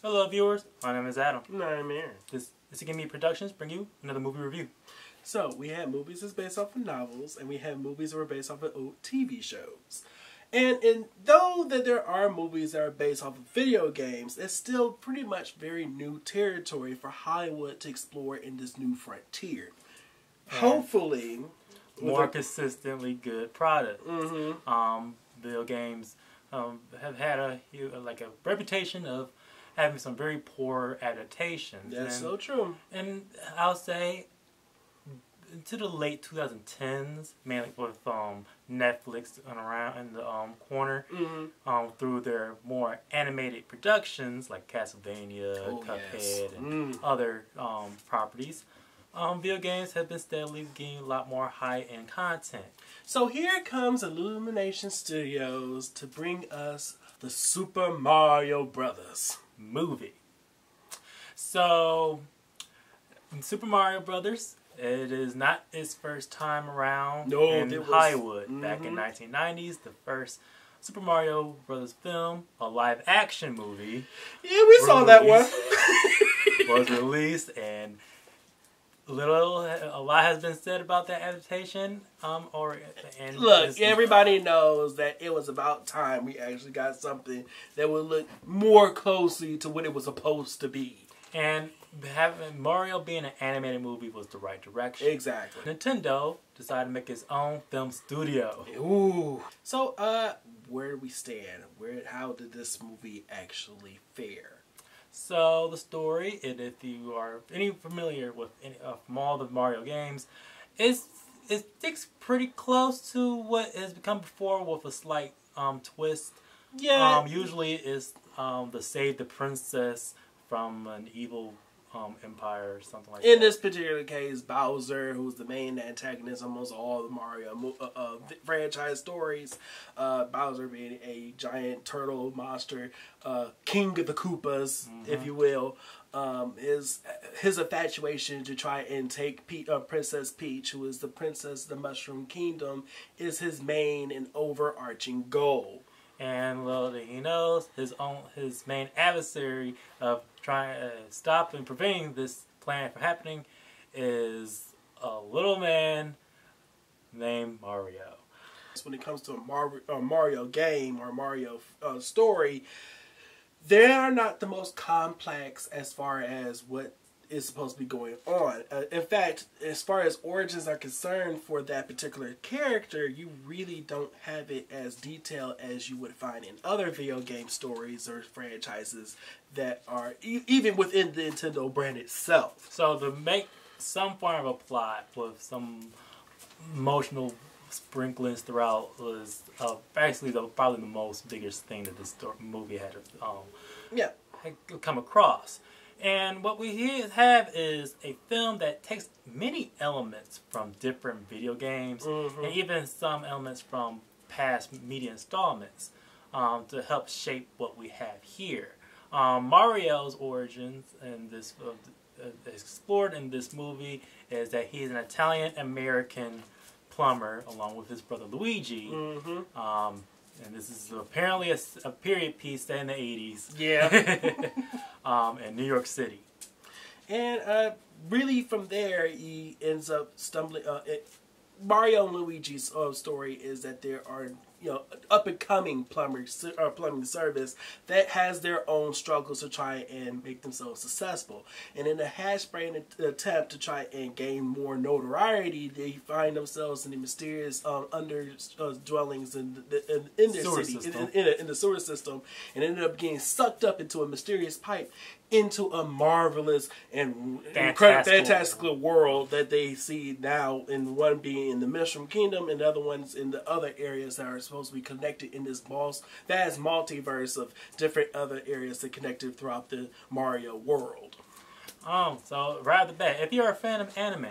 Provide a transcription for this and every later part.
Hello viewers, my name is Adam. No, I'm Aaron. This is Give Me Productions bring you another movie review. So, we have movies that's based off of novels, and we have movies that are based off of old TV shows. And though that there are movies that are based off of video games, it's still pretty much very new territory for Hollywood to explore in this new frontier. And hopefully, more consistently good product. Video games have had a reputation of having some very poor adaptations. That's so true. And I'll say, into the late 2010s, mainly with Netflix around in the corner, through their more animated productions like Castlevania, Cuphead, and other properties, video games have been steadily getting a lot more high-end content. So here comes Illumination Studios to bring us the Super Mario Brothers movie. So, Super Mario Brothers, it is not its first time around in Hollywood. Back in 1990s, the first Super Mario Brothers film, a live-action movie. Yeah, we saw that one. Was released, and a lot has been said about that adaptation. Look, everybody knows that it was about time we actually got something that would look more closely to what it was supposed to be. And having Mario being an animated movie was the right direction. Exactly. Nintendo decided to make its own film studio. Ooh. So, where do we stand? How did this movie actually fare? So the story, and if you are familiar with any of all the Mario games, it sticks pretty close to what has become before with a slight twist. Yeah. Usually it's the save the princess from an evil empire or something like that. In this particular case, Bowser, who's the main antagonist of almost all the Mario franchise stories, Bowser being a giant turtle monster, king of the Koopas, if you will, his infatuation to try and take Princess Peach, who is the princess of the Mushroom Kingdom, is his main and overarching goal. And little that he knows, his main adversary of trying to stop and preventing this plan from happening is a little man named Mario. When it comes to a Mario game or Mario story, they are not the most complex as far as what is supposed to be going on. In fact, as far as origins are concerned for that particular character, you really don't have it as detailed as you would find in other video game stories or franchises that are even within the Nintendo brand itself. So to make some form of a plot with some emotional sprinklings throughout was actually probably the most biggest thing that this movie had come across. And what we have is a film that takes many elements from different video games and even some elements from past media installments to help shape what we have here. Mario's origins in this explored in this movie is that he's an Italian-American plumber along with his brother Luigi. And this is apparently a period piece set in the 80s. Yeah. In New York City. And really from there, he ends up stumbling. Mario and Luigi's story is that there are up-and-coming plumbing service that has their own struggles to try and make themselves successful. And in a hash-brain attempt to try and gain more notoriety, they find themselves in the mysterious dwellings in their city, in the sewer system, and ended up getting sucked up into a mysterious pipe into a marvelous and fantastical world that they see now, in one being in the Mushroom Kingdom and the other ones in the other areas that are supposed to be connected in this vast multiverse of different other areas that connected throughout the Mario world. So right off the bat, if you're a fan of anime,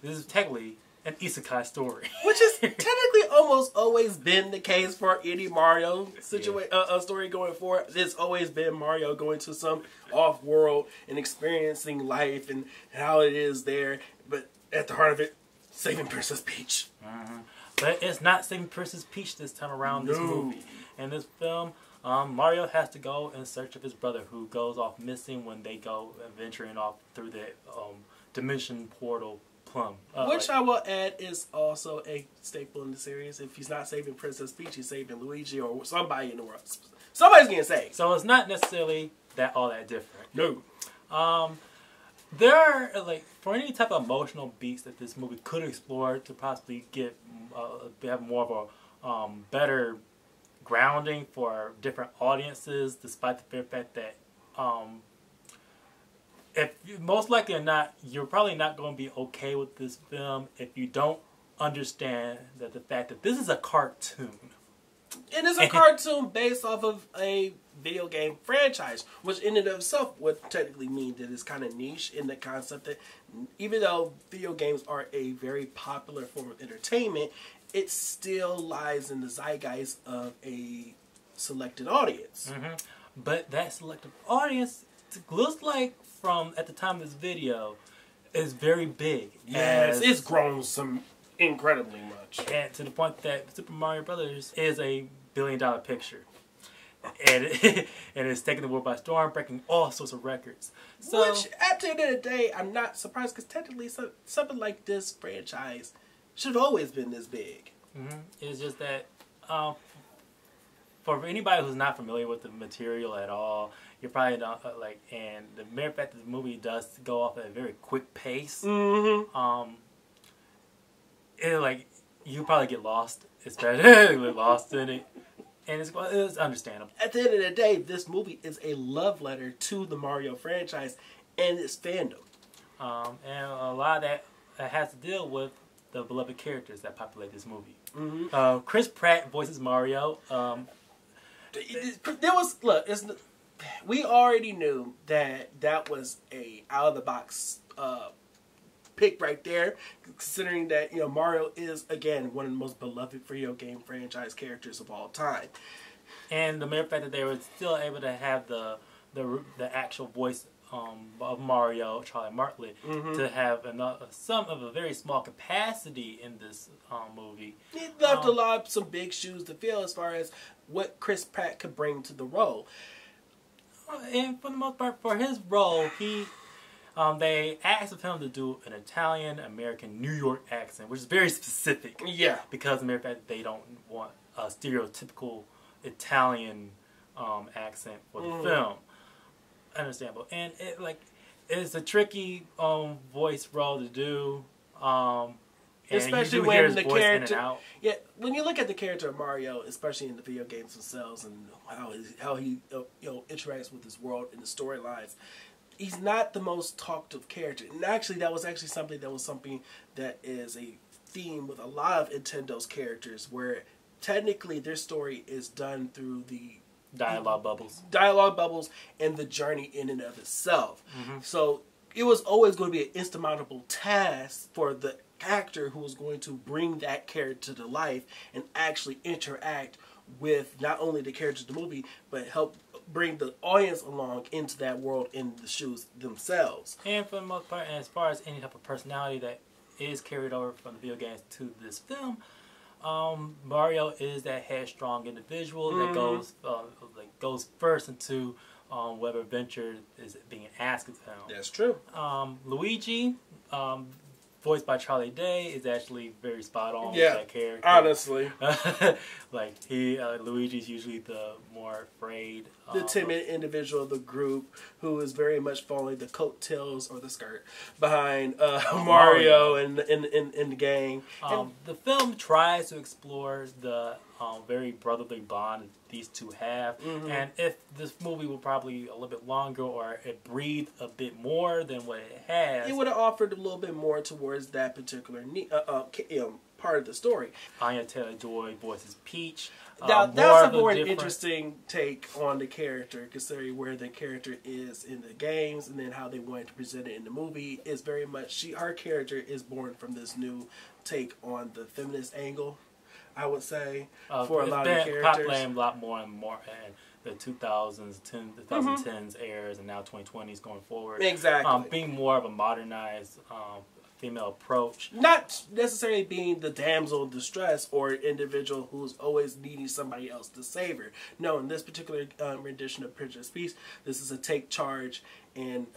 this is technically an isekai story. Which has technically almost always been the case for any Mario story going forward. There's always been Mario going to some off-world and experiencing life and how it is there. But at the heart of it, saving Princess Peach. But it's not saving Princess Peach this time around. This movie. In this film, Mario has to go in search of his brother, who goes off missing when they go venturing off through the dimension portal plum. Which I will add is also a staple in the series. If he's not saving Princess Peach, he's saving Luigi or somebody in the world. Somebody's getting saved. So it's not necessarily all that different. No. There are, like, for any type of emotional beats that this movie could explore to possibly get have more of a better grounding for different audiences, despite the fair fact that if you, most likely or not, you're probably not going to be okay with this film if you don't understand that the fact that this is a cartoon. It is a cartoon based off of a video game franchise, which in and of itself would technically mean that it's kind of niche in the concept that even though video games are a very popular form of entertainment, it still lies in the zeitgeist of a selected audience. Mm-hmm. But that selected audience looks like from at the time of this video is very big. Yes, it's grown some incredibly much. And to the point that Super Mario Brothers is a billion-dollar picture. And it's taking the world by storm, breaking all sorts of records. So, which, at the end of the day, I'm not surprised because technically something like this franchise should have always been this big. Mm-hmm. It's just that for anybody who's not familiar with the material at all, you're probably not and the mere fact that the movie does go off at a very quick pace, Mm-hmm. You probably get lost, especially lost in it, and it's understandable. At the end of the day, this movie is a love letter to the Mario franchise and its fandom. And a lot of that has to deal with the beloved characters that populate this movie. Mm-hmm. Chris Pratt voices Mario. We already knew that was a out of the box pick right there, considering that Mario is again one of the most beloved video game franchise characters of all time, and the mere fact that they were still able to have the actual voice of Mario, Charlie Martlet, to have some of a very small capacity in this movie. It left a lot of some big shoes to fill as far as what Chris Pratt could bring to the role. And for the most part, for his role, they asked of him to do an Italian American New York accent, which is very specific. Yeah, because of the mere fact that they don't want a stereotypical Italian accent for the film. Understandable, and it's a tricky voice role to do, especially when the character. Yeah, when you look at the character of Mario, especially in the video games themselves, and how he interacts with his world and the storylines, he's not the most talkative character. And actually, that was something that is a theme with a lot of Nintendo's characters, where technically their story is done through the dialogue bubbles and the journey in and of itself. Mm-hmm. So it was always going to be an insurmountable task for the actor who was going to bring that character to life and actually interact with not only the characters of the movie, but help bring the audience along into that world in the shoes themselves. And for the most part, and as far as any type of personality that is carried over from the video games to this film, Mario is that headstrong individual that goes first into whatever adventure is being asked of him. That's true. Luigi, voiced by Charlie Day, is actually very spot on with that character. Honestly. Luigi's usually the more afraid, the timid individual of the group who is very much following the coattails or the skirt behind Mario and the gang. The film tries to explore the very brotherly bond these two have, and if this movie were probably a little bit longer or it breathed a bit more than what it has, it would have offered a little bit more towards that particular part of the story. Anya Taylor-Joy voices Peach. Now, that's a more interesting take on the character, considering where the character is in the games and then how they wanted to present it in the movie. Is very much her character is born from this new take on the feminist angle, I would say, for a lot of the characters. Popular a lot more and more in the 2010s eras and now 2020s going forward. Exactly. Being more of a modernized female approach. Not necessarily being the damsel in distress or individual who's always needing somebody else to save her. No, in this particular rendition of Princess Peace, this is a take charge and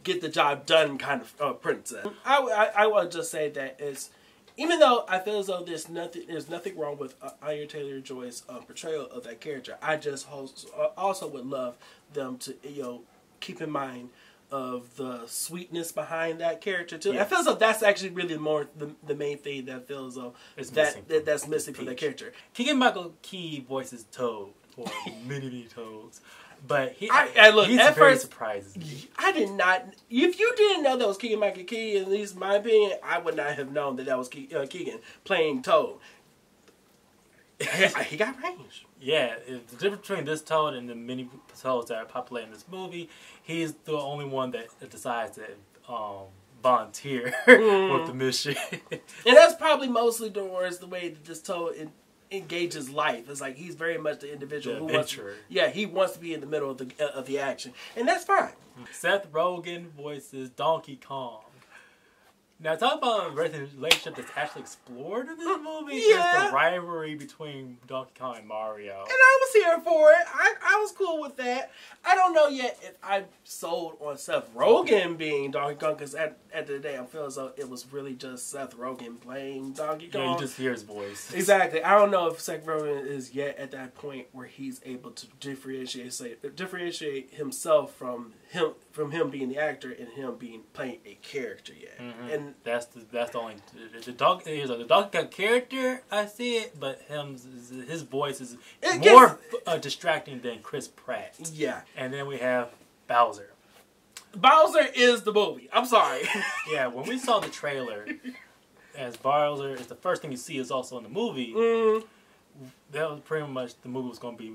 get the job done kind of princess. I will just say that it's, even though I feel as though there's nothing wrong with Anya Taylor-Joy's portrayal of that character, I just also would love them to, you know, keep in mind of the sweetness behind that character too. Yes. I feel as though that's actually really more the main thing that I feel as though that's missing from that character. Keegan-Michael Key voices Toad, or many Toads. But he's at very first, surprising. I did not. If you didn't know that was Keegan-Michael Key, at least in my opinion, I would not have known that was Keegan playing Toad. He got range. Yeah, the difference between this Toad and the many Toads that are populating in this movie, he's the only one that decides to volunteer for the mission. And that's probably mostly towards the way that this Toad engages life. It's like he's very much the individual who wants to be in the middle of the action, and that's fine. Seth Rogen voices Donkey Kong. Now, talk about a relationship that's actually explored in this movie. Yeah. Is the rivalry between Donkey Kong and Mario. And I was here for it. I was cool with that. I don't know yet if I'm sold on Seth Rogen being Donkey Kong, because at the end of the day, I feel as though it was really just Seth Rogen playing Donkey Kong. Yeah, you just hear his voice. Exactly. I don't know if Seth Rogen is yet at that point where he's able to differentiate himself from him being the actor and him playing a character yet. Mm-hmm. And that's the only the Donkey Kong character. I see it, but his voice is more distracting than Chris Pratt. Yeah. And then we have Bowser. Bowser is the movie. I'm sorry. Yeah, when we saw the trailer, as Bowser is the first thing you see is also in the movie. That was pretty much the movie was going to be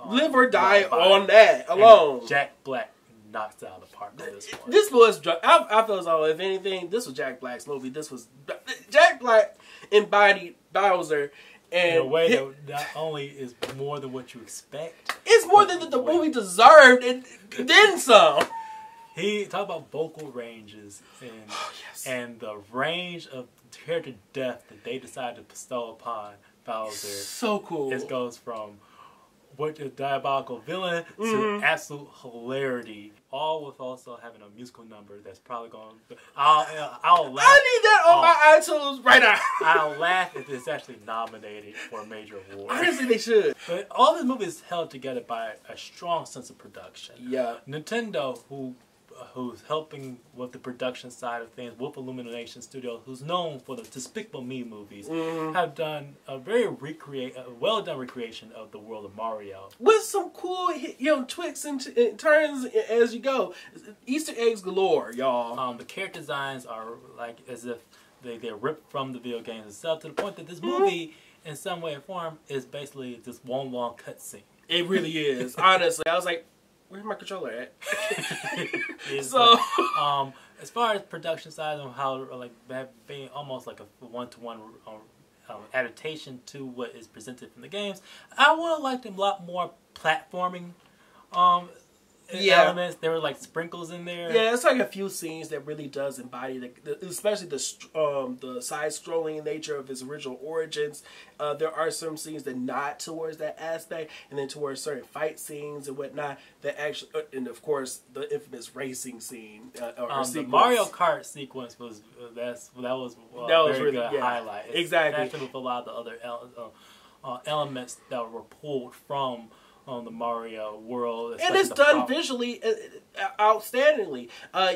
live or die on that alone. And Jack Black knocks it out of the park on this one. This was I feel as though if anything, this was Jack Black's movie. This was Jack Black embodied Bowser. And in a way that not only is more than what you expect. It's more than the movie deserved, and then some. He talked about vocal ranges and the range of character depth that they decided to bestow upon Bowser. So cool. It goes from what a diabolical villain to absolute hilarity, all with also having a musical number that's probably going to... I'll laugh. I need that on my iTunes right now. I'll laugh if it's actually nominated for a major award. Honestly, they should. But all this movie is held together by a strong sense of production. Yeah. Nintendo, who's helping with the production side of things with Illumination Studios, who's known for the Despicable Me movies, have done a very well done recreation of the world of Mario with some cool twists and turns as you go. Easter eggs galore, y'all. The character designs are like as if they're ripped from the video games itself, to the point that this movie, in some way or form, is basically just one long cutscene. It really is. Honestly, I was like, where's my controller at? So, as far as production size and how that being almost like a one-to-one adaptation to what is presented from the games, I would have liked a lot more platforming elements. There were like sprinkles in there. Yeah, it's like a few scenes that really does embody especially the side-scrolling nature of his original origins. There are some scenes that nod towards that aspect, and then towards certain fight scenes and whatnot that actually, and of course the infamous racing scene. The Mario Kart sequence was that was very good highlight. Exactly. Actually, with a lot of the other elements that were pulled from the Mario world, and it's done visually outstandingly.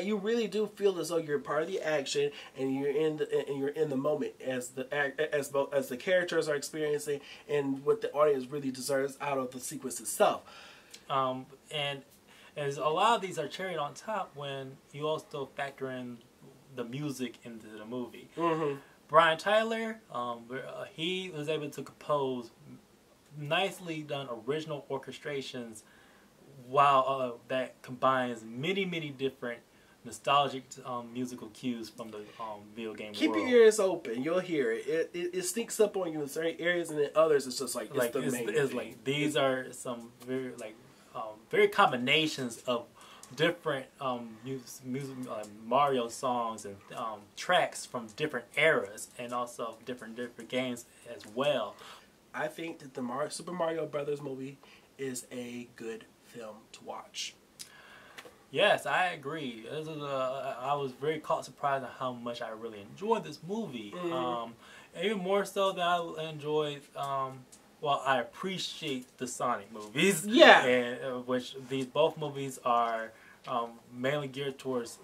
You really do feel as though you're part of the action, and you're in the moment as the characters are experiencing, and what the audience really deserves out of the sequence itself. And as a lot of these are cherry on top when you also factor in the music into the movie. Brian Tyler, he was able to compose nicely done original orchestrations, while that combines many different nostalgic musical cues from the video game world. Keep your ears open; you'll hear it. It sneaks up on you in certain areas, and in others, it's just like it's the main. It's like these are some very very combinations of different Mario songs and tracks from different eras, and also different games as well. I think that the Super Mario Brothers movie is a good film to watch. Yes, I agree. I was very caught surprised at how much I really enjoyed this movie. Even more so than I enjoyed. Well, I appreciate the Sonic movies. Yeah, and which both movies are mainly geared towards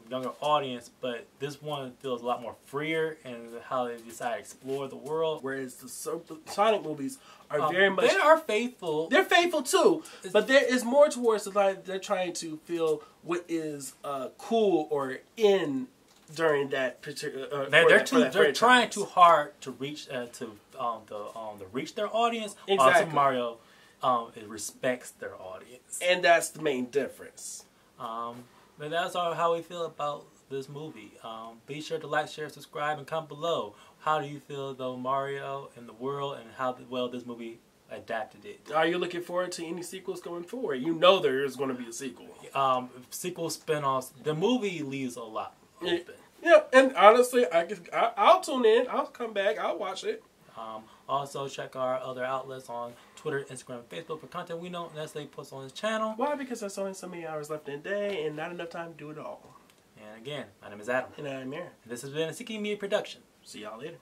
younger audience, but this one feels a lot more freer in how they decide to explore the world. Whereas the Sonic movies are very much... They are faithful. They're faithful too, but there is more towards the line. They're trying to feel what is cool or in during that particular... they're trying too hard to reach reach their audience. Exactly. Also, Mario it respects their audience. And that's the main difference. But that's all how we feel about this movie. Be sure to like, share, subscribe, and comment below. How do you feel about Mario and the world, and how well this movie adapted it? Are you looking forward to any sequels going forward? You know there is going to be a sequel. Sequel spin-offs. The movie leaves a lot open. Yeah, and honestly, I'll tune in. I'll come back. I'll watch it. Also, check our other outlets on Twitter, Instagram, and Facebook for content we don't necessarily post on this channel. Why? Because there's only so many hours left in the day and not enough time to do it all. And again, my name is Adam. And I'm Aaron. And this has been a Seeking Media production. See y'all later.